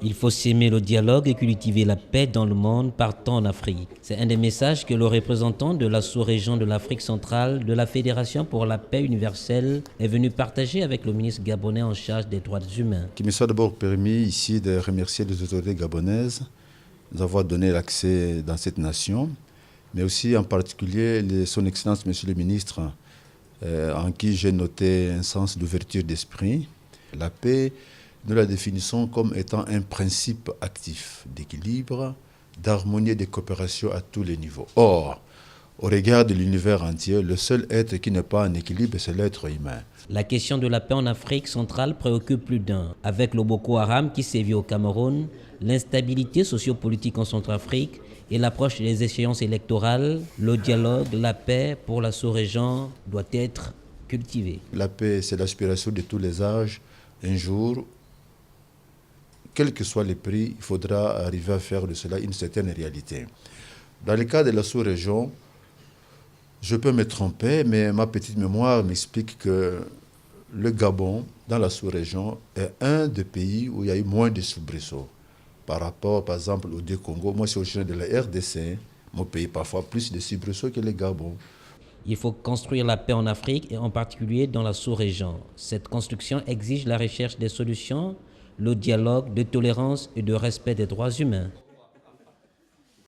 Il faut s'aimer le dialogue et cultiver la paix dans le monde, partant en Afrique. C'est un des messages que le représentant de la sous-région de l'Afrique centrale de la Fédération pour la paix universelle est venu partager avec le ministre gabonais en charge des droits humains. Qu'il me soit d'abord permis ici de remercier les autorités gabonaises de nous avoir donné l'accès dans cette nation, mais aussi en particulier son Excellence Monsieur le ministre, en qui j'ai noté un sens d'ouverture d'esprit. La paix, nous la définissons comme étant un principe actif d'équilibre, d'harmonie et de coopération à tous les niveaux. Or, au regard de l'univers entier, le seul être qui n'est pas en équilibre, c'est l'être humain. La question de la paix en Afrique centrale préoccupe plus d'un. Avec le Boko Haram qui sévit au Cameroun, l'instabilité sociopolitique en Centrafrique et l'approche des échéances électorales, le dialogue, la paix pour la sous-région doit être cultivé. La paix, c'est l'aspiration de tous les âges. Un jour, quel que soit le prix, il faudra arriver à faire de cela une certaine réalité. Dans le cas de la sous-région, je peux me tromper, mais ma petite mémoire m'explique que le Gabon, dans la sous-région, est un des pays où il y a eu moins de soubresauts. Par rapport, par exemple, au deux Congo, moi, je suis originaire de la RDC, mon pays parfois plus de soubresauts que le Gabon. Il faut construire la paix en Afrique et en particulier dans la sous-région. Cette construction exige la recherche des solutions, le dialogue, de tolérance et de respect des droits humains.